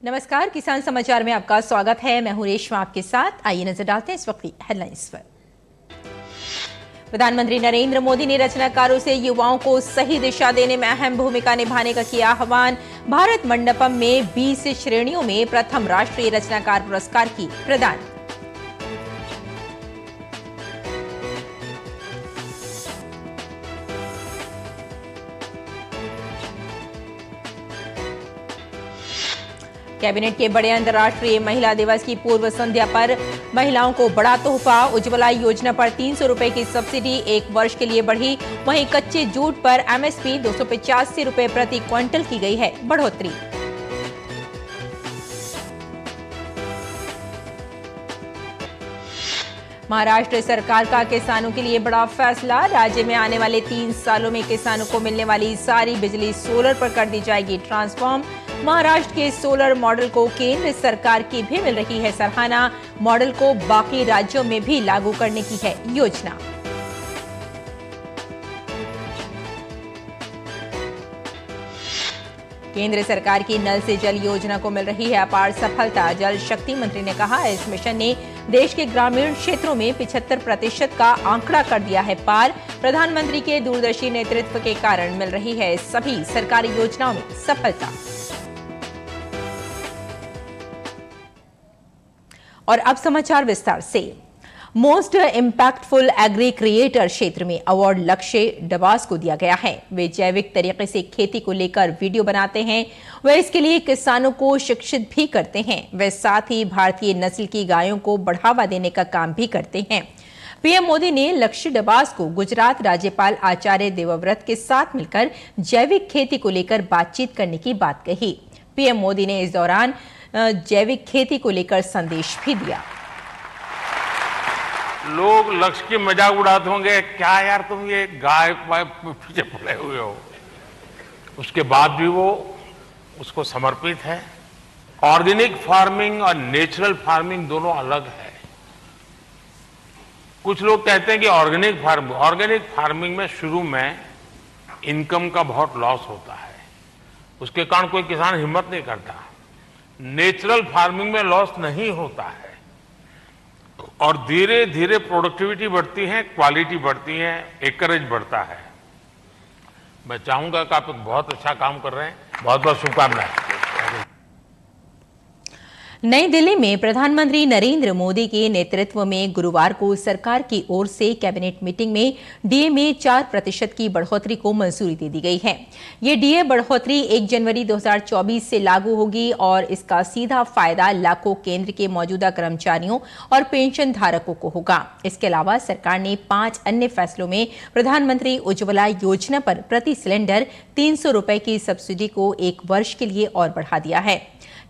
नमस्कार, किसान समाचार में आपका स्वागत है। मैं हूं रेशमा आपके साथ। आइए नजर डालते हैं इस वक्त की हेडलाइंस पर। प्रधानमंत्री नरेंद्र मोदी ने रचनाकारों से युवाओं को सही दिशा देने में अहम भूमिका निभाने का किया आह्वान। भारत मंडपम में 20 श्रेणियों में प्रथम राष्ट्रीय रचनाकार पुरस्कार की प्रदान। कैबिनेट के बड़े अंतर्राष्ट्रीय महिला दिवस की पूर्व संध्या पर महिलाओं को बड़ा तोहफा। उज्ज्वला योजना पर 300 रुपए की सब्सिडी 1 वर्ष के लिए बढ़ी। वहीं कच्चे जूट पर एमएसपी 285 रुपए प्रति क्विंटल की गई है बढ़ोतरी। महाराष्ट्र सरकार का किसानों के लिए बड़ा फैसला। राज्य में आने वाले 3 सालों में किसानों को मिलने वाली सारी बिजली सोलर पर कर दी जाएगी ट्रांसफॉर्म। महाराष्ट्र के सोलर मॉडल को केंद्र सरकार की भी मिल रही है सराहना। मॉडल को बाकी राज्यों में भी लागू करने की है योजना। केंद्र सरकार की नल से जल योजना को मिल रही है अपार सफलता। जल शक्ति मंत्री ने कहा, इस मिशन ने देश के ग्रामीण क्षेत्रों में 75% का आंकड़ा कर दिया है पार। प्रधानमंत्री के दूरदर्शी नेतृत्व के कारण मिल रही है सभी सरकारी योजनाओं में सफलता। और अब समाचार विस्तार से। मोस्ट इम्पैक्टफुल एग्री क्रिएटर क्षेत्र में अवार्ड लक्ष्य डबास को दिया गया है। वे जैविक तरीके से खेती को लेकर वीडियो बनाते हैं। वे इसके लिए किसानों को शिक्षित भी करते हैं। वे साथ ही भारतीय नस्ल की गायों को बढ़ावा देने का काम भी करते हैं। पीएम मोदी ने लक्ष्य डबास को गुजरात राज्यपाल आचार्य देवव्रत के साथ मिलकर जैविक खेती को लेकर बातचीत करने की बात कही। पीएम मोदी ने इस दौरान जैविक खेती को लेकर संदेश भी दिया। लोग लक्ष्य की मजाक उड़ाते होंगे, क्या यार तुम ये गाय पीछे पड़े हुए हो। उसके बाद भी वो उसको समर्पित है। ऑर्गेनिक फार्मिंग और नेचुरल फार्मिंग दोनों अलग है। कुछ लोग कहते हैं कि ऑर्गेनिक फार्मिंग में शुरू में इनकम का बहुत लॉस होता है, उसके कारण कोई किसान हिम्मत नहीं करता। नेचुरल फार्मिंग में लॉस नहीं होता है और धीरे धीरे प्रोडक्टिविटी बढ़ती है, क्वालिटी बढ़ती है, एकरेज बढ़ता है। मैं चाहूंगा कि आप बहुत अच्छा काम कर रहे हैं। बहुत बहुत शुभकामनाएं। नई दिल्ली में प्रधानमंत्री नरेंद्र मोदी के नेतृत्व में गुरुवार को सरकार की ओर से कैबिनेट मीटिंग में डीए में 4% की बढ़ोतरी को मंजूरी दे दी गई है। ये डीए बढ़ोतरी 1 जनवरी 2024 से लागू होगी और इसका सीधा फायदा लाखों केंद्र के मौजूदा कर्मचारियों और पेंशन धारकों को होगा। इसके अलावा सरकार ने 5 अन्य फैसलों में प्रधानमंत्री उज्ज्वला योजना पर प्रति सिलेंडर 300 रुपए की सब्सिडी को 1 वर्ष के लिए और बढ़ा दिया है।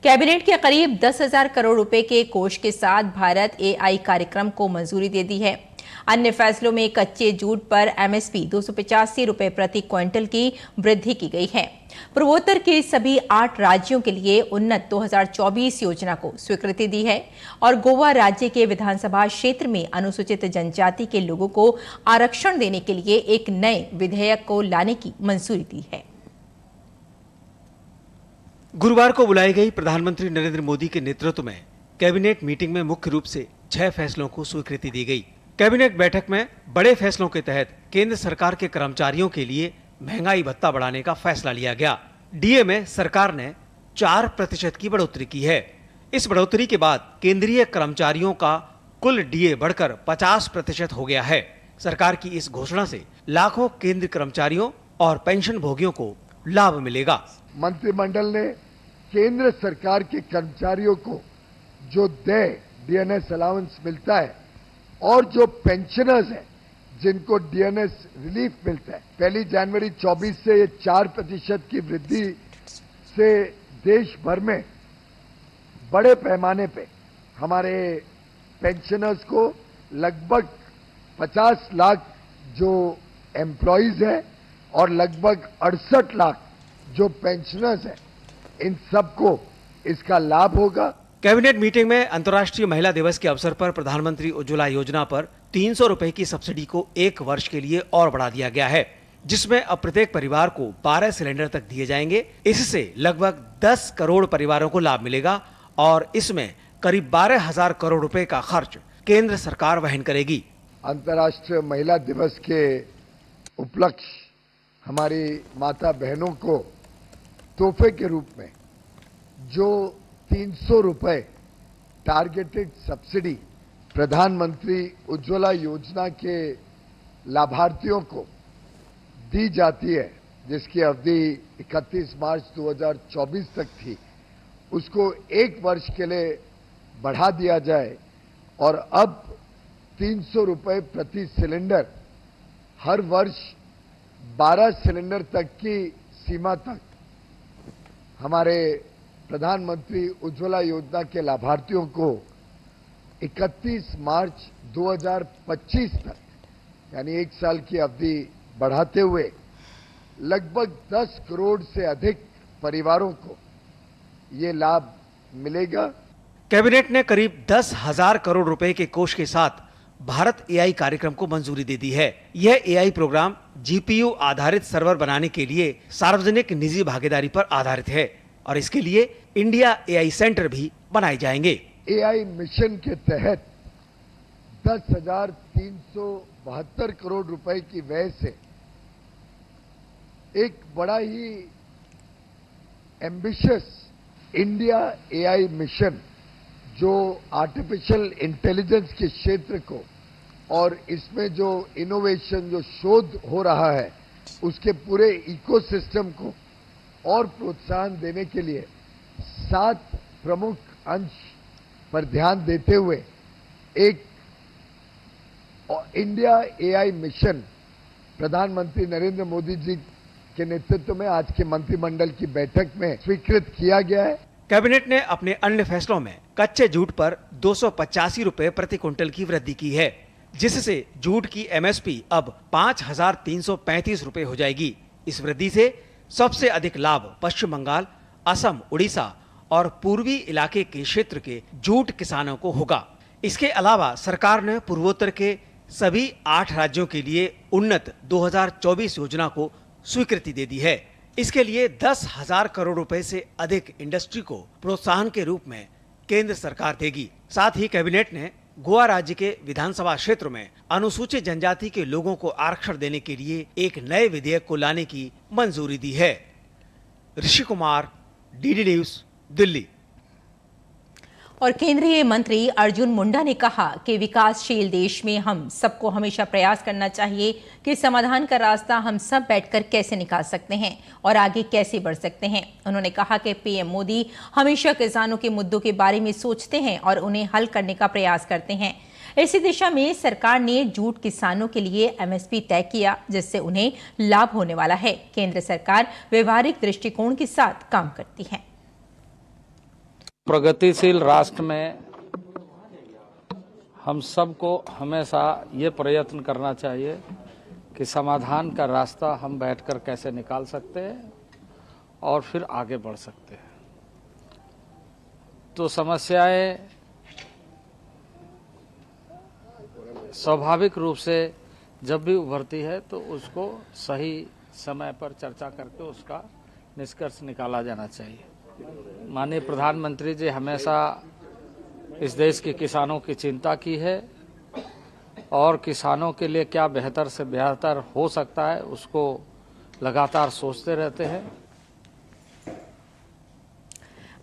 कैबिनेट के करीब 10,000 करोड़ रुपए के कोष के साथ भारत एआई कार्यक्रम को मंजूरी दे दी है। अन्य फैसलों में कच्चे जूट पर एमएसपी 285 रुपए प्रति क्विंटल की वृद्धि की गई है। पूर्वोत्तर के सभी 8 राज्यों के लिए उन्नत 2024 योजना को स्वीकृति दी है और गोवा राज्य के विधानसभा क्षेत्र में अनुसूचित जनजाति के लोगों को आरक्षण देने के लिए एक नए विधेयक को लाने की मंजूरी दी है। गुरुवार को बुलाई गई प्रधानमंत्री नरेंद्र मोदी के नेतृत्व में कैबिनेट मीटिंग में मुख्य रूप से 6 फैसलों को स्वीकृति दी गई। कैबिनेट बैठक में बड़े फैसलों के तहत केंद्र सरकार के कर्मचारियों के लिए महंगाई भत्ता बढ़ाने का फैसला लिया गया। डीए में सरकार ने 4% की बढ़ोतरी की है। इस बढ़ोतरी के बाद केंद्रीय कर्मचारियों का कुल डीए बढ़कर 50% हो गया है। सरकार की इस घोषणा से लाखों केंद्र कर्मचारियों और पेंशन भोगियों को लाभ मिलेगा। मंत्रिमंडल ने केंद्र सरकार के कर्मचारियों को जो डीएनएस अलाउंस मिलता है और जो पेंशनर्स हैं जिनको डीएनएस रिलीफ मिलता है, 1 जनवरी 24 से ये 4% की वृद्धि से देश भर में बड़े पैमाने पे हमारे पेंशनर्स को लगभग 50 लाख जो एम्प्लॉइज हैं और लगभग 68 लाख जो पेंशनर्स हैं, इन सबको इसका लाभ होगा। कैबिनेट मीटिंग में अंतर्राष्ट्रीय महिला दिवस के अवसर पर प्रधानमंत्री उज्ज्वला योजना पर 300 रुपए की सब्सिडी को 1 वर्ष के लिए और बढ़ा दिया गया है। जिसमें अब प्रत्येक परिवार को 12 सिलेंडर तक दिए जाएंगे। इससे लगभग 10 करोड़ परिवारों को लाभ मिलेगा और इसमें करीब 12,000 करोड़ रुपए का खर्च केंद्र सरकार वहन करेगी। अंतर्राष्ट्रीय महिला दिवस के उपलक्ष्य हमारी माता बहनों को तोहफे के रूप में जो 300 रुपए टारगेटेड सब्सिडी प्रधानमंत्री उज्ज्वला योजना के लाभार्थियों को दी जाती है, जिसकी अवधि 31 मार्च 2024 तक थी, उसको 1 वर्ष के लिए बढ़ा दिया जाए और अब 300 रुपए प्रति सिलेंडर हर वर्ष 12 सिलेंडर तक की सीमा तक हमारे प्रधानमंत्री उज्ज्वला योजना के लाभार्थियों को 31 मार्च 2025 तक यानी 1 साल की अवधि बढ़ाते हुए लगभग 10 करोड़ से अधिक परिवारों को ये लाभ मिलेगा। कैबिनेट ने करीब 10,000 करोड़ रुपए के कोष के साथ भारत एआई कार्यक्रम को मंजूरी दे दी है। यह एआई प्रोग्राम जीपीयू आधारित सर्वर बनाने के लिए सार्वजनिक निजी भागीदारी पर आधारित है और इसके लिए इंडिया एआई सेंटर भी बनाए जाएंगे। एआई मिशन के तहत 10,372 करोड़ रुपए की व्यय से एक बड़ा ही एम्बिशियस इंडिया एआई मिशन जो आर्टिफिशियल इंटेलिजेंस के क्षेत्र को और इसमें जो इनोवेशन जो शोध हो रहा है उसके पूरे इकोसिस्टम को और प्रोत्साहन देने के लिए 7 प्रमुख अंश पर ध्यान देते हुए एक इंडिया एआई मिशन प्रधानमंत्री नरेंद्र मोदी जी के नेतृत्व में आज के मंत्रिमंडल की बैठक में स्वीकृत किया गया है। कैबिनेट ने अपने अन्य फैसलों में कच्चे जूट पर 285 रुपए प्रति क्विंटल की वृद्धि की है, जिससे जूट की एमएसपी अब 5,335 रुपए हो जाएगी। इस वृद्धि से सबसे अधिक लाभ पश्चिम बंगाल, असम, उड़ीसा और पूर्वी इलाके के क्षेत्र के जूट किसानों को होगा। इसके अलावा सरकार ने पूर्वोत्तर के सभी 8 राज्यों के लिए उन्नत 2024 योजना को स्वीकृति दे दी है। इसके लिए 10,000 करोड़ रुपए से अधिक इंडस्ट्री को प्रोत्साहन के रूप में केंद्र सरकार देगी। साथ ही कैबिनेट ने गोवा राज्य के विधानसभा क्षेत्र में अनुसूचित जनजाति के लोगों को आरक्षण देने के लिए एक नए विधेयक को लाने की मंजूरी दी है। Rishi Kumar, DD news, Delhi. और केंद्रीय मंत्री अर्जुन मुंडा ने कहा कि विकासशील देश में हम सबको हमेशा प्रयास करना चाहिए कि समाधान का रास्ता हम सब बैठकर कैसे निकाल सकते हैं और आगे कैसे बढ़ सकते हैं। उन्होंने कहा कि पीएम मोदी हमेशा किसानों के मुद्दों के बारे में सोचते हैं और उन्हें हल करने का प्रयास करते हैं। इसी दिशा में सरकार ने जूट किसानों के लिए एमएसपी तय किया, जिससे उन्हें लाभ होने वाला है। केंद्र सरकार व्यवहारिक दृष्टिकोण के साथ काम करती है। प्रगतिशील राष्ट्र में हम सबको हमेशा ये प्रयत्न करना चाहिए कि समाधान का रास्ता हम बैठकर कैसे निकाल सकते हैं और फिर आगे बढ़ सकते हैं। तो समस्याएं स्वाभाविक रूप से जब भी उभरती है तो उसको सही समय पर चर्चा करके उसका निष्कर्ष निकाला जाना चाहिए। माननीय प्रधानमंत्री जी हमेशा इस देश के किसानों की चिंता की है और किसानों के लिए क्या बेहतर से बेहतर हो सकता है उसको लगातार सोचते रहते हैं।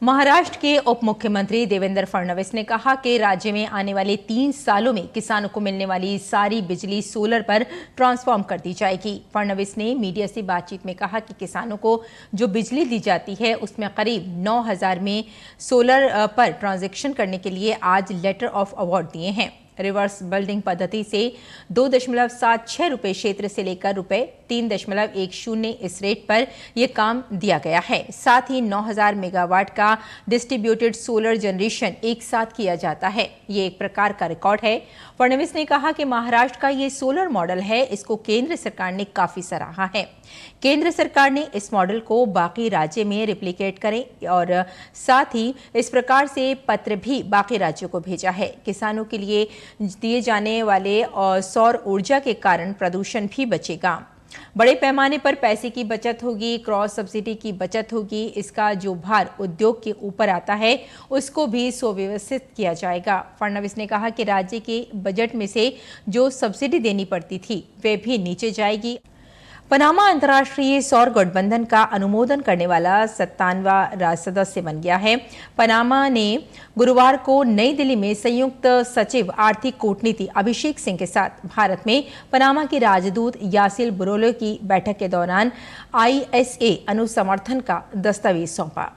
महाराष्ट्र के उप मुख्यमंत्री देवेंद्र फडणवीस ने कहा कि राज्य में आने वाले 3 सालों में किसानों को मिलने वाली सारी बिजली सोलर पर ट्रांसफॉर्म कर दी जाएगी। फडणवीस ने मीडिया से बातचीत में कहा कि किसानों को जो बिजली दी जाती है उसमें करीब 9,000 में सोलर पर ट्रांजैक्शन करने के लिए आज लेटर ऑफ अवार्ड दिए हैं। रिवर्स बिल्डिंग पद्धति से 2.76 रुपए क्षेत्र से लेकर रुपए 3.10 इस रेट पर यह काम दिया गया है। साथ ही 9,000 मेगावाट का डिस्ट्रीब्यूटेड सोलर जनरेशन एक साथ किया जाता है। ये एक प्रकार का रिकॉर्ड है। फडणवीस ने कहा कि महाराष्ट्र का ये सोलर मॉडल है, इसको केंद्र सरकार ने काफी सराहा है। केंद्र सरकार ने इस मॉडल को बाकी राज्य में रिप्लिकेट करें और साथ ही इस प्रकार से पत्र भी बाकी राज्यों को भेजा है। किसानों के लिए दिए जाने वाले सौर ऊर्जा के कारण प्रदूषण भी बचेगा। बड़े पैमाने पर पैसे की बचत होगी, क्रॉस सब्सिडी की बचत होगी। इसका जो भार उद्योग के ऊपर आता है उसको भी सुव्यवस्थित किया जाएगा। फडणवीस ने कहा कि राज्य के बजट में से जो सब्सिडी देनी पड़ती थी वे भी नीचे जाएगी। पनामा अंतर्राष्ट्रीय सौर गठबंधन का अनुमोदन करने वाला 57वां राज्य सदस्य बन गया है। पनामा ने गुरुवार को नई दिल्ली में संयुक्त सचिव आर्थिक कूटनीति अभिषेक सिंह के साथ भारत में पनामा के राजदूत यासिल बुरोलो की बैठक के दौरान ISA अनुसमर्थन का दस्तावेज सौंपा।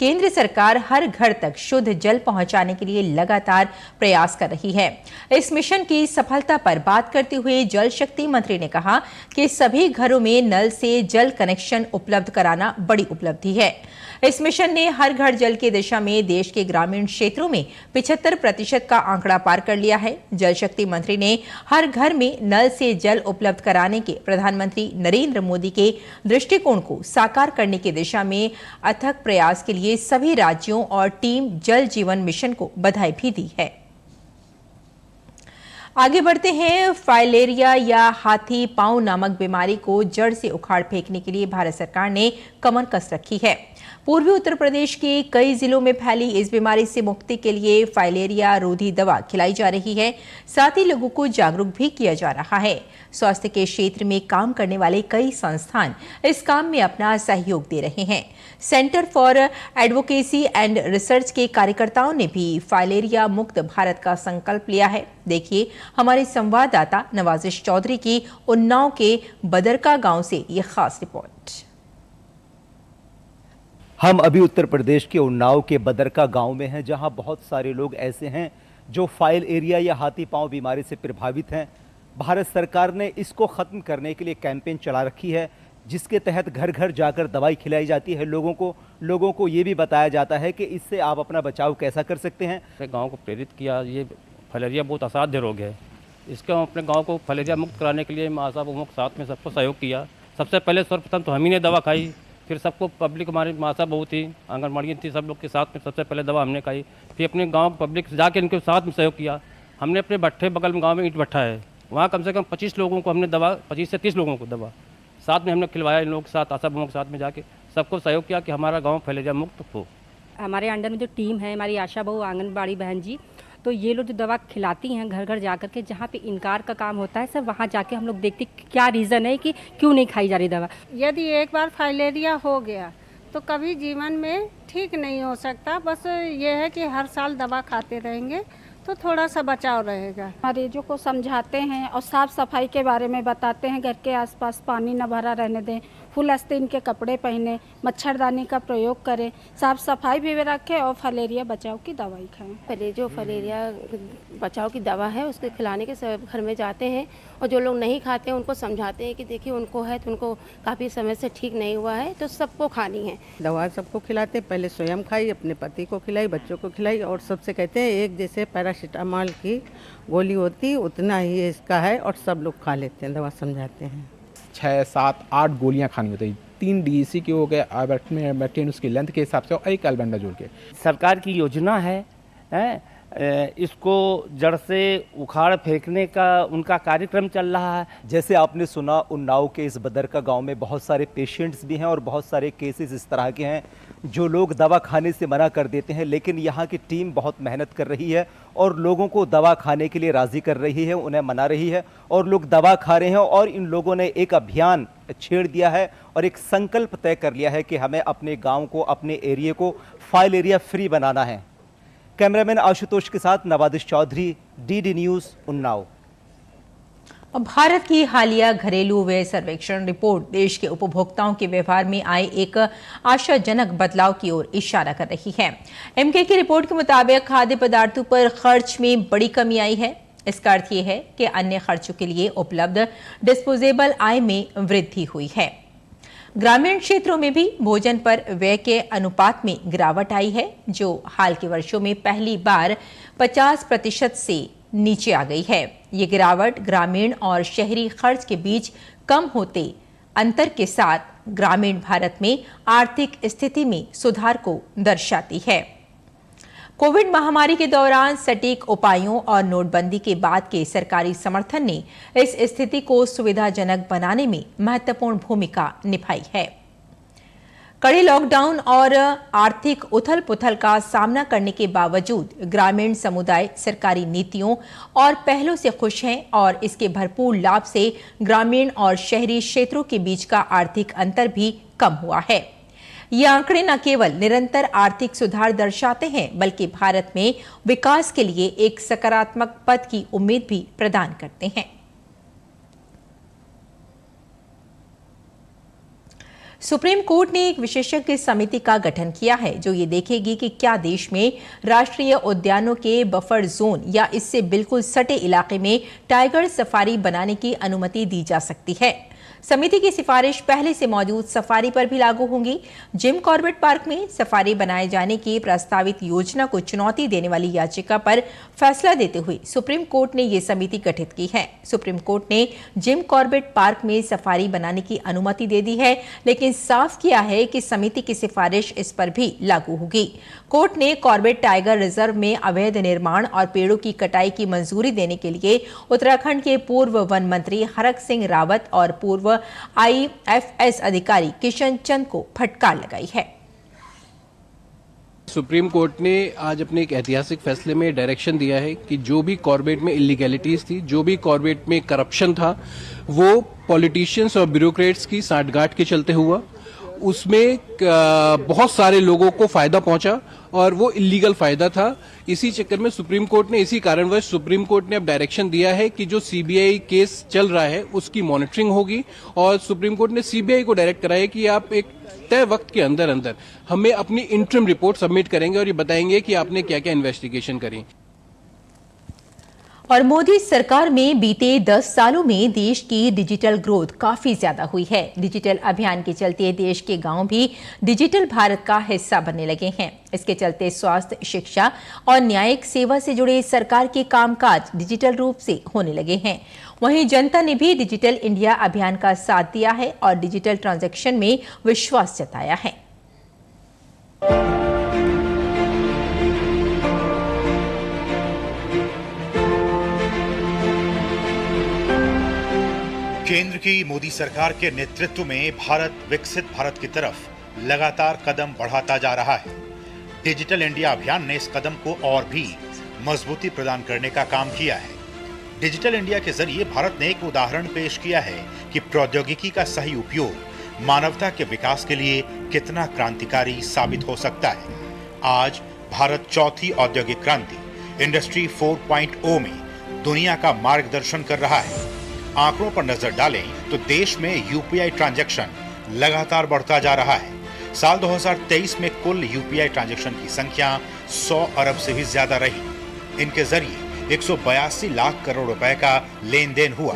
केंद्र सरकार हर घर तक शुद्ध जल पहुंचाने के लिए लगातार प्रयास कर रही है। इस मिशन की सफलता पर बात करते हुए जल शक्ति मंत्री ने कहा कि सभी घरों में नल से जल कनेक्शन उपलब्ध कराना बड़ी उपलब्धि है। इस मिशन ने हर घर जल की दिशा में देश के ग्रामीण क्षेत्रों में 75% का आंकड़ा पार कर लिया है। जल शक्ति मंत्री ने हर घर में नल से जल उपलब्ध कराने के प्रधानमंत्री नरेंद्र मोदी के दृष्टिकोण को साकार करने की दिशा में अथक प्रयास के लिए सभी राज्यों और टीम जल जीवन मिशन को बधाई भी दी है। आगे बढ़ते हैं। फाइलेरिया या हाथी पांव नामक बीमारी को जड़ से उखाड़ फेंकने के लिए भारत सरकार ने कमर कस रखी है। पूर्वी उत्तर प्रदेश के कई जिलों में फैली इस बीमारी से मुक्ति के लिए फाइलेरिया रोधी दवा खिलाई जा रही है। साथ ही लोगों को जागरूक भी किया जा रहा है। स्वास्थ्य के क्षेत्र में काम करने वाले कई संस्थान इस काम में अपना सहयोग दे रहे हैं। Centre for advocacy and research के कार्यकर्ताओं ने भी फाइलेरिया मुक्त भारत का संकल्प लिया है। देखिए हमारे संवाददाता नवाजिश चौधरी की उन्नाव के बदरका गांव से ये खास रिपोर्ट। हम अभी उत्तर प्रदेश के उन्नाव के बदरका गांव में हैं, जहां बहुत सारे लोग ऐसे हैं जो फाइलेरिया या हाथी पांव बीमारी से प्रभावित हैं। भारत सरकार ने इसको ख़त्म करने के लिए कैंपेन चला रखी है, जिसके तहत घर घर जाकर दवाई खिलाई जाती है लोगों को ये भी बताया जाता है कि इससे आप अपना बचाव कैसा कर सकते हैं। गाँव को प्रेरित किया। ये फाइलेरिया बहुत असाध्य रोग है। इसका हम अपने गाँव को फाइलेरिया मुक्त कराने के लिए महासाब मुक्त साथ में सबको सहयोग किया। सबसे पहले सर्वप्रथम तो हम ही ने दवा खाई, फिर सबको पब्लिक हमारी मासा बहुत थी, आंगनबाड़ी थी, सब लोग के साथ में सबसे पहले दवा हमने खाई। फिर अपने गांव पब्लिक जाके इनके साथ में सहयोग किया। हमने अपने भट्ठे बगल में गांव में ईंट भट्ठा है, वहाँ कम से कम 25 लोगों को हमने दवा 25 से 30 लोगों को दवा साथ में हमने खिलवाया। इन लोगों के साथ आशा बहुओं के साथ में जाके सबको सहयोग किया कि हमारा गाँव फाइलेरिया मुक्त हो। हमारे अंडर में जो टीम है, हमारी आशा बहु आंगनबाड़ी बहन जी, तो ये लोग जो दवा खिलाती हैं घर घर जा कर के, जहाँ पे इनकार का काम होता है सब वहाँ जाके हम लोग देखते क्या रीज़न है कि क्यों नहीं खाई जा रही दवा। यदि एक बार फाइलेरिया हो गया तो कभी जीवन में ठीक नहीं हो सकता। बस ये है कि हर साल दवा खाते रहेंगे तो थोड़ा सा बचाव रहेगा। मरीजों को समझाते हैं और साफ़ सफाई के बारे में बताते हैं। घर के आसपास पानी न भरा रहने दें, फुल आस्तीन के कपड़े पहने, मच्छरदानी का प्रयोग करें, साफ सफाई भी रखें और फलेरिया बचाव की दवाई खाएं। पहले जो फलेरिया बचाव की दवा है उसके खिलाने के सब घर में जाते हैं और जो लोग नहीं खाते हैं उनको समझाते हैं कि देखिए उनको है तो उनको काफ़ी समय से ठीक नहीं हुआ है तो सबको खानी है। दवा सबको खिलाते, पहले स्वयं खाई, अपने पति को खिलाई, बच्चों को खिलाई और सबसे कहते हैं एक जैसे पैरासीटामोल की गोली होती उतना ही इसका है और सब लोग खा लेते हैं। दवा समझाते हैं 6, 7, 8 गोलियां खानी होती है। 3 DEC की हो गए एल्बेंडाजोल उसकी लेंथ के हिसाब से और एक एल्बेंडाजोल के। सरकार की योजना है इसको जड़ से उखाड़ फेंकने का उनका कार्यक्रम चल रहा है। जैसे आपने सुना, उन्नाव के इस बदरका गांव में बहुत सारे पेशेंट्स भी हैं और बहुत सारे केसेस इस तरह के हैं जो लोग दवा खाने से मना कर देते हैं, लेकिन यहाँ की टीम बहुत मेहनत कर रही है और लोगों को दवा खाने के लिए राज़ी कर रही है, उन्हें मना रही है और लोग दवा खा रहे हैं। और इन लोगों ने एक अभियान छेड़ दिया है और एक संकल्प तय कर लिया है कि हमें अपने गाँव को, अपने एरिया को फाइलेरिया फ्री बनाना है। कैमरामैन आशुतोष के साथ नवाजिश चौधरी, DD न्यूज़, उन्नाव। भारत की हालिया घरेलू व्यय सर्वेक्षण रिपोर्ट देश के उपभोक्ताओं के व्यवहार में आए एक आशाजनक बदलाव की ओर इशारा कर रही है। MK की रिपोर्ट के मुताबिक खाद्य पदार्थों पर खर्च में बड़ी कमी आई है। इसका अर्थ यह है कि अन्य खर्चों के लिए उपलब्ध डिस्पोजेबल आय में वृद्धि हुई है। ग्रामीण क्षेत्रों में भी भोजन पर व्यय के अनुपात में गिरावट आई है, जो हाल के वर्षों में पहली बार 50% से नीचे आ गई है। ये गिरावट ग्रामीण और शहरी खर्च के बीच कम होते अंतर के साथ ग्रामीण भारत में आर्थिक स्थिति में सुधार को दर्शाती है। कोविड महामारी के दौरान सटीक उपायों और नोटबंदी के बाद के सरकारी समर्थन ने इस स्थिति को सुविधाजनक बनाने में महत्वपूर्ण भूमिका निभाई है। कड़े लॉकडाउन और आर्थिक उथल-पुथल का सामना करने के बावजूद ग्रामीण समुदाय सरकारी नीतियों और पहलों से खुश हैं और इसके भरपूर लाभ से ग्रामीण और शहरी क्षेत्रों के बीच का आर्थिक अंतर भी कम हुआ है। ये आंकड़े न केवल निरंतर आर्थिक सुधार दर्शाते हैं बल्कि भारत में विकास के लिए एक सकारात्मक पथ की उम्मीद भी प्रदान करते हैं। सुप्रीम कोर्ट ने एक विशेषज्ञ समिति का गठन किया है जो ये देखेगी कि क्या देश में राष्ट्रीय उद्यानों के बफर जोन या इससे बिल्कुल सटे इलाके में टाइगर सफारी बनाने की अनुमति दी जा सकती है। समिति की सिफारिश पहले से मौजूद सफारी पर भी लागू होंगी। जिम कॉर्बेट पार्क में सफारी बनाए जाने की प्रस्तावित योजना को चुनौती देने वाली याचिका पर फैसला देते हुए सुप्रीम कोर्ट ने ये समिति गठित की है। सुप्रीम कोर्ट ने जिम कॉर्बेट पार्क में सफारी बनाने की अनुमति दे दी है, लेकिन साफ किया है कि समिति की सिफारिश इस पर भी लागू होगी। कोर्ट ने कॉर्बेट टाइगर रिजर्व में अवैध निर्माण और पेड़ों की कटाई की मंजूरी देने के लिए उत्तराखंड के पूर्व वन मंत्री हरक सिंह रावत और पूर्व IFS अधिकारी किशन चंद को फटकार लगाई है। सुप्रीम कोर्ट ने आज अपने एक ऐतिहासिक फैसले में डायरेक्शन दिया है कि जो भी कॉर्बेट में इलीगैलिटीज थी, जो भी कॉर्बेट में करप्शन था, वो पॉलिटिशियंस और ब्यूरोक्रेट्स की सांठगांठ के चलते हुआ। उसमें बहुत सारे लोगों को फायदा पहुंचा और वो इलीगल फायदा था। इसी चक्कर में सुप्रीम कोर्ट ने, इसी कारणवश सुप्रीम कोर्ट ने अब डायरेक्शन दिया है कि जो सीबीआई केस चल रहा है उसकी मॉनिटरिंग होगी और सुप्रीम कोर्ट ने सीबीआई को डायरेक्ट कराया कि आप एक तय वक्त के अंदर अंदर हमें अपनी इंटरिम रिपोर्ट सबमिट करेंगे और ये बताएंगे कि आपने क्या क्या इन्वेस्टिगेशन करी। और मोदी सरकार में बीते 10 सालों में देश की डिजिटल ग्रोथ काफी ज्यादा हुई है। डिजिटल अभियान के चलते देश के गांव भी डिजिटल भारत का हिस्सा बनने लगे हैं। इसके चलते स्वास्थ्य, शिक्षा और न्यायिक सेवा से जुड़े सरकार के कामकाज डिजिटल रूप से होने लगे हैं। वहीं जनता ने भी डिजिटल इंडिया अभियान का साथ दिया है और डिजिटल ट्रांजैक्शन में विश्वास जताया है। केंद्र की मोदी सरकार के नेतृत्व में भारत विकसित भारत की तरफ लगातार कदम बढ़ाता जा रहा है। डिजिटल इंडिया अभियान ने इस कदम को और भी मजबूती प्रदान करने का काम किया है। डिजिटल इंडिया के जरिए भारत ने एक उदाहरण पेश किया है कि प्रौद्योगिकी का सही उपयोग मानवता के विकास के लिए कितना क्रांतिकारी साबित हो सकता है। आज भारत चौथी औद्योगिक क्रांति इंडस्ट्री 4.0 में दुनिया का मार्गदर्शन कर रहा है। आंकड़ों पर नजर डालें तो देश में यूपीआई ट्रांजैक्शन लगातार बढ़ता जा रहा है। साल 2023 में कुल यूपीआई ट्रांजैक्शन की संख्या 100 अरब से भी ज्यादा रही। इनके जरिए 182 लाख करोड़ रुपए का लेन देन हुआ।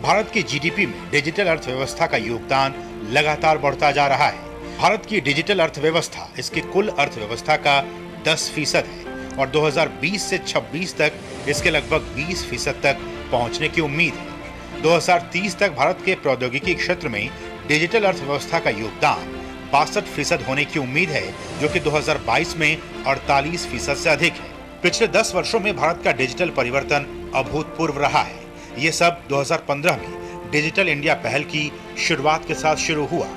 भारत की जीडीपी में डिजिटल अर्थव्यवस्था का योगदान लगातार बढ़ता जा रहा है। भारत की डिजिटल अर्थव्यवस्था इसकी कुल अर्थव्यवस्था का 10% है और 2020 से 26 तक इसके लगभग 20% तक पहुंचने की उम्मीद है। 2030 तक भारत के प्रौद्योगिकी क्षेत्र में डिजिटल अर्थव्यवस्था का योगदान 62% होने की उम्मीद है, जो कि 2022 में 48% से अधिक है। पिछले 10 वर्षों में भारत का डिजिटल परिवर्तन अभूतपूर्व रहा है। ये सब 2015 में डिजिटल इंडिया पहल की शुरुआत के साथ शुरू हुआ।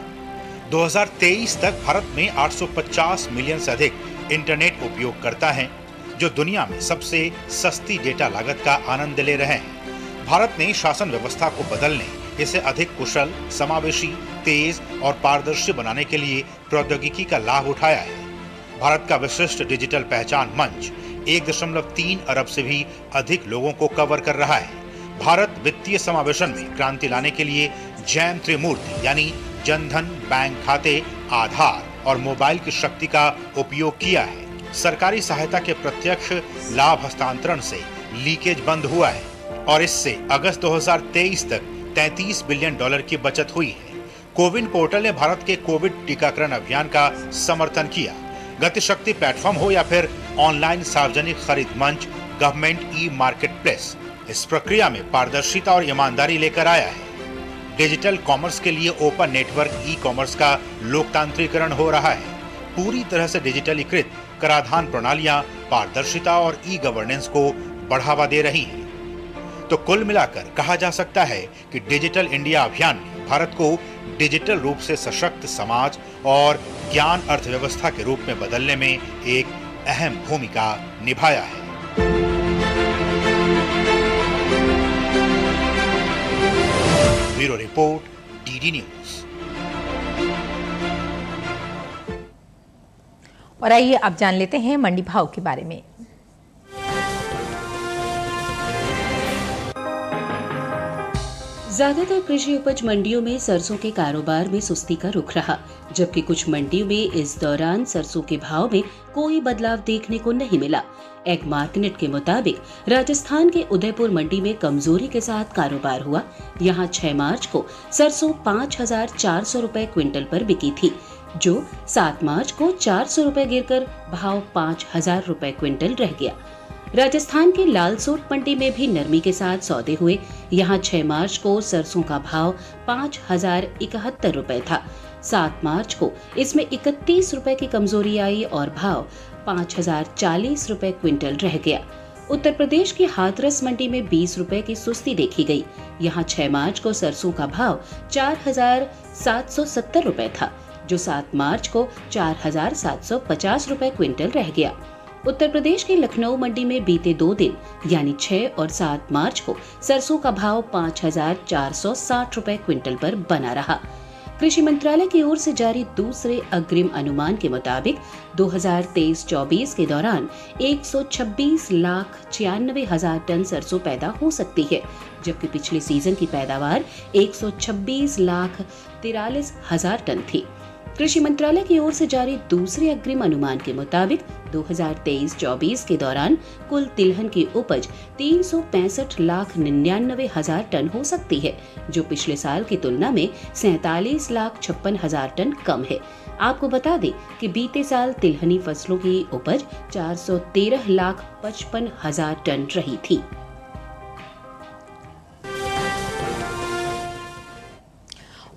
2023 तक भारत में 850 मिलियन से अधिक इंटरनेट उपयोगकर्ता हैं, जो दुनिया में सबसे सस्ती डेटा लागत का आनंद ले रहे हैं। भारत ने शासन व्यवस्था को बदलने, इसे अधिक कुशल, समावेशी, तेज और पारदर्शी बनाने के लिए प्रौद्योगिकी का लाभ उठाया है। भारत का विशिष्ट डिजिटल पहचान मंच 1.3 अरब से भी अधिक लोगों को कवर कर रहा है। भारत वित्तीय समावेशन में क्रांति लाने के लिए जैम त्रिमूर्ति यानी जनधन, बैंक खाते, आधार और मोबाइल की शक्ति का उपयोग किया है। सरकारी सहायता के प्रत्यक्ष लाभ हस्तांतरण से लीकेज बंद हुआ है और इससे अगस्त 2023 तक $33 बिलियन की बचत हुई है। कोविन पोर्टल ने भारत के कोविड टीकाकरण अभियान का समर्थन किया। गतिशक्ति प्लेटफॉर्म हो या फिर ऑनलाइन सार्वजनिक खरीद मंच गवर्नमेंट ई मार्केट प्लेस, इस प्रक्रिया में पारदर्शिता और ईमानदारी लेकर आया है। डिजिटल कॉमर्स के लिए ओपन नेटवर्क ई कॉमर्स का लोकतांत्रिकरण हो रहा है। पूरी तरह से डिजिटलीकृत कराधान प्रणालियां पारदर्शिता और ई गवर्नेंस को बढ़ावा दे रही हैं। तो कुल मिलाकर कहा जा सकता है कि डिजिटल इंडिया अभियान ने भारत को डिजिटल रूप से सशक्त समाज और ज्ञान अर्थव्यवस्था के रूप में बदलने में एक अहम भूमिका निभाया है। Bureau report, DD news. और आइए अब जान लेते हैं मंडी भाव के बारे में। ज्यादातर कृषि उपज मंडियों में सरसों के कारोबार में सुस्ती का रुख रहा, जबकि कुछ मंडियों में इस दौरान सरसों के भाव में कोई बदलाव देखने को नहीं मिला। एग मार्केट के मुताबिक राजस्थान के उदयपुर मंडी में कमजोरी के साथ कारोबार हुआ। यहां 6 मार्च को सरसों 5,400 रुपए क्विंटल पर बिकी थी, जो 7 मार्च को 400 रुपए गिरकर भाव 5,000 रुपए क्विंटल रह गया। राजस्थान के लालसोट मंडी में भी नरमी के साथ सौदे हुए। यहां 6 मार्च को सरसों का भाव 5,071 रुपए था। 7 मार्च को इसमें 31 रुपए की कमजोरी आई और भाव 5,040 रुपए क्विंटल रह गया। उत्तर प्रदेश की हाथरस मंडी में 20 रुपए की सुस्ती देखी गई। यहां 6 मार्च को सरसों का भाव 4,770 रुपए था, जो 7 मार्च को 4,750 रुपए क्विंटल रह गया। उत्तर प्रदेश की लखनऊ मंडी में बीते 2 दिन यानी 6 और 7 मार्च को सरसों का भाव 5,460 रुपए क्विंटल पर बना रहा। कृषि मंत्रालय की ओर से जारी दूसरे अग्रिम अनुमान के मुताबिक 2023-24 के दौरान 126,96,000 टन सरसों पैदा हो सकती है, जबकि पिछले सीजन की पैदावार 126,43,000 टन थी। कृषि मंत्रालय की ओर से जारी दूसरे अग्रिम अनुमान के मुताबिक 2023-24 के दौरान कुल तिलहन की उपज 365,99,000 टन हो सकती है, जो पिछले साल की तुलना में 47,56,000 टन कम है। आपको बता दें कि बीते साल तिलहनी फसलों की उपज 413,55,000 टन रही थी।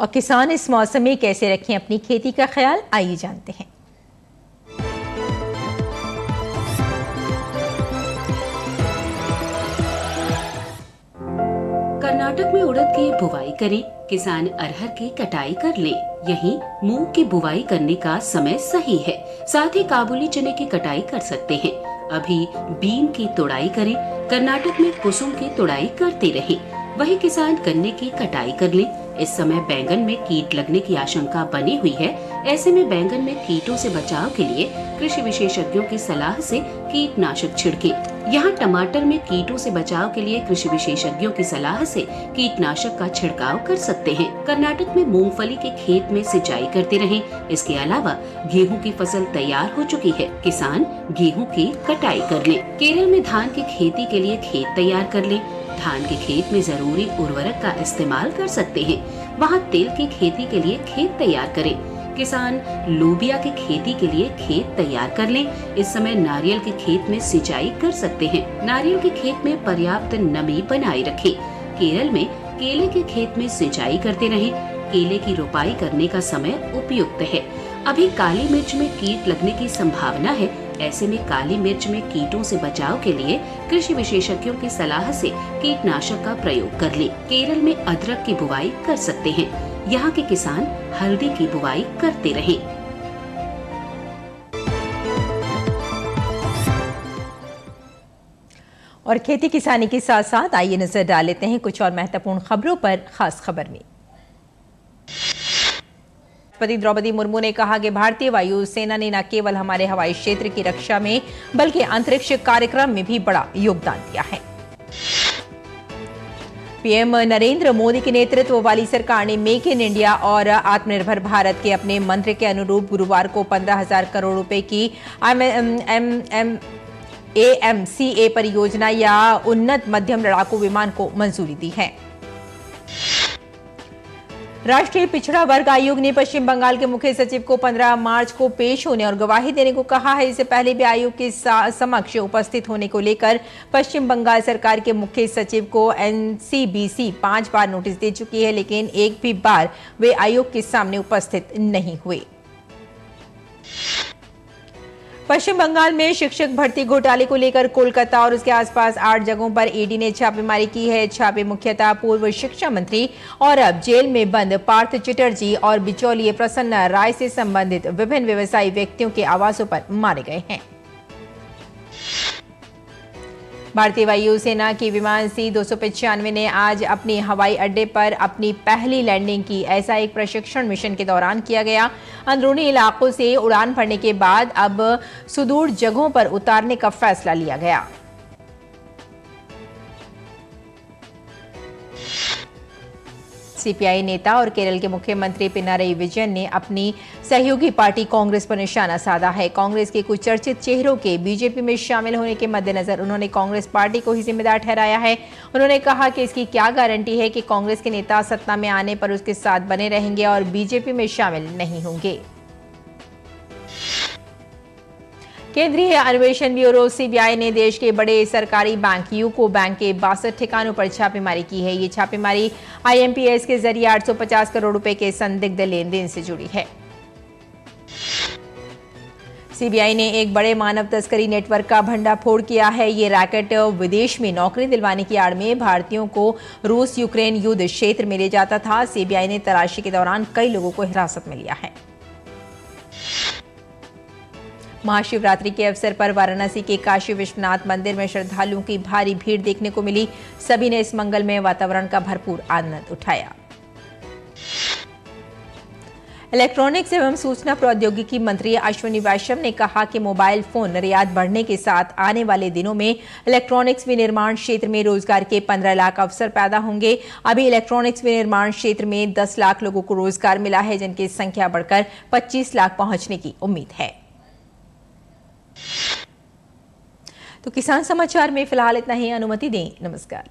और किसान इस मौसम में कैसे रखें अपनी खेती का ख्याल, आइए जानते हैं। कर्नाटक में उड़द की बुवाई करें, किसान अरहर की कटाई कर लें। यहीं मूंग की बुवाई करने का समय सही है। साथ ही काबुली चने की कटाई कर सकते हैं। अभी बीन की तुड़ाई करें। कर्नाटक में कुसुम की तुड़ाई करते रहें। वही किसान गन्ने की कटाई कर लें। इस समय बैंगन में कीट लगने की आशंका बनी हुई है। ऐसे में बैंगन में कीटों से बचाव के लिए कृषि विशेषज्ञों की सलाह से कीटनाशक छिड़के। यहाँ टमाटर में कीटों से बचाव के लिए कृषि विशेषज्ञों की सलाह से कीटनाशक का छिड़काव कर सकते हैं। कर्नाटक में मूंगफली के खेत में सिंचाई करते रहें। इसके अलावा गेहूं की फसल तैयार हो चुकी है, किसान गेहूं की कटाई कर लें। केरल में धान की खेती के लिए खेत तैयार कर लें। धान के खेत में जरूरी उर्वरक का इस्तेमाल कर सकते हैं। वहाँ तिल की खेती के लिए खेत तैयार करें। किसान लोबिया की खेती के लिए खेत तैयार कर लें। इस समय नारियल के खेत में सिंचाई कर सकते हैं। नारियल के खेत में पर्याप्त नमी बनाए रखें। केरल में केले के खेत में सिंचाई करते रहें। केले की रोपाई करने का समय उपयुक्त है। अभी काली मिर्च में कीट लगने की संभावना है। ऐसे में काली मिर्च में कीटों से बचाव के लिए कृषि विशेषज्ञों की सलाह से कीटनाशक का प्रयोग कर ले। केरल में अदरक की बुवाई कर सकते हैं। यहाँ के किसान हल्दी की बुवाई करते रहें। और खेती किसानी के साथ साथ आइए नजर डाल लेते हैं कुछ और महत्वपूर्ण खबरों पर। खास खबर में राष्ट्रपति द्रौपदी मुर्मू ने कहा कि भारतीय वायुसेना ने न केवल हमारे हवाई क्षेत्र की रक्षा में बल्कि अंतरिक्ष कार्यक्रम में भी बड़ा योगदान दिया है। पीएम नरेंद्र मोदी के नेतृत्व वाली सरकार ने मेक इन इंडिया और आत्मनिर्भर भारत के अपने मंत्र के अनुरूप गुरुवार को 15,000 करोड़ रुपए की AMCA परियोजना या उन्नत मध्यम लड़ाकू विमान को मंजूरी दी है। राष्ट्रीय पिछड़ा वर्ग आयोग ने पश्चिम बंगाल के मुख्य सचिव को 15 मार्च को पेश होने और गवाही देने को कहा है। इससे पहले भी आयोग के समक्ष उपस्थित होने को लेकर पश्चिम बंगाल सरकार के मुख्य सचिव को NCBC 5 बार नोटिस दे चुकी है, लेकिन एक भी बार वे आयोग के सामने उपस्थित नहीं हुए। पश्चिम बंगाल में शिक्षक भर्ती घोटाले को लेकर कोलकाता और उसके आसपास 8 जगहों पर ईडी ने छापेमारी की है। छापे मुख्यतः पूर्व शिक्षा मंत्री और अब जेल में बंद पार्थ चटर्जी और बिचौलिए प्रसन्न राय से संबंधित विभिन्न व्यवसायी व्यक्तियों के आवासों पर मारे गए हैं। भारतीय वायुसेना की विमान C-295 ने आज अपनी हवाई अड्डे पर अपनी पहली लैंडिंग की। ऐसा एक प्रशिक्षण मिशन के दौरान किया गया। अंदरूनी इलाकों से उड़ान भरने के बाद अब सुदूर जगहों पर उतारने का फैसला लिया गया। सीपीआई नेता और केरल के मुख्यमंत्री पिनारई विजयन ने अपनी सहयोगी पार्टी कांग्रेस पर निशाना साधा है। कांग्रेस के कुछ चर्चित चेहरों के बीजेपी में शामिल होने के मद्देनजर उन्होंने कांग्रेस पार्टी को ही जिम्मेदार ठहराया है। उन्होंने कहा कि इसकी क्या गारंटी है कि कांग्रेस के नेता सत्ता में आने पर उसके साथ बने रहेंगे और बीजेपी में शामिल नहीं होंगे। केंद्रीय अन्वेषण ब्यूरो सीबीआई ने देश के बड़े सरकारी बैंक यूको बैंक के 62 ठिकानों पर छापेमारी की है। ये छापेमारी आईएमपीएस के जरिए 850 करोड़ रुपए के संदिग्ध लेन देन से जुड़ी है। सीबीआई ने एक बड़े मानव तस्करी नेटवर्क का भंडाफोड़ किया है। ये रैकेट विदेश में नौकरी दिलवाने की आड़ में भारतीयों को रूस यूक्रेन युद्ध क्षेत्र में ले जाता था। सीबीआई ने तलाशी के दौरान कई लोगों को हिरासत में लिया है। महाशिवरात्रि के अवसर पर वाराणसी के काशी विश्वनाथ मंदिर में श्रद्धालुओं की भारी भीड़ देखने को मिली। सभी ने इस मंगलमय वातावरण का भरपूर आनंद उठाया। इलेक्ट्रॉनिक्स एवं सूचना प्रौद्योगिकी मंत्री अश्विनी वैष्णव ने कहा कि मोबाइल फोन निर्यात बढ़ने के साथ आने वाले दिनों में इलेक्ट्रॉनिक्स विनिर्माण क्षेत्र में रोजगार के 15 लाख अवसर पैदा होंगे। अभी इलेक्ट्रॉनिक्स विनिर्माण क्षेत्र में 10 लाख लोगों को रोजगार मिला है, जिनकी संख्या बढ़कर 25 लाख पहुंचने की उम्मीद है। तो किसान समाचार में फिलहाल इतना ही। अनुमति दें। नमस्कार।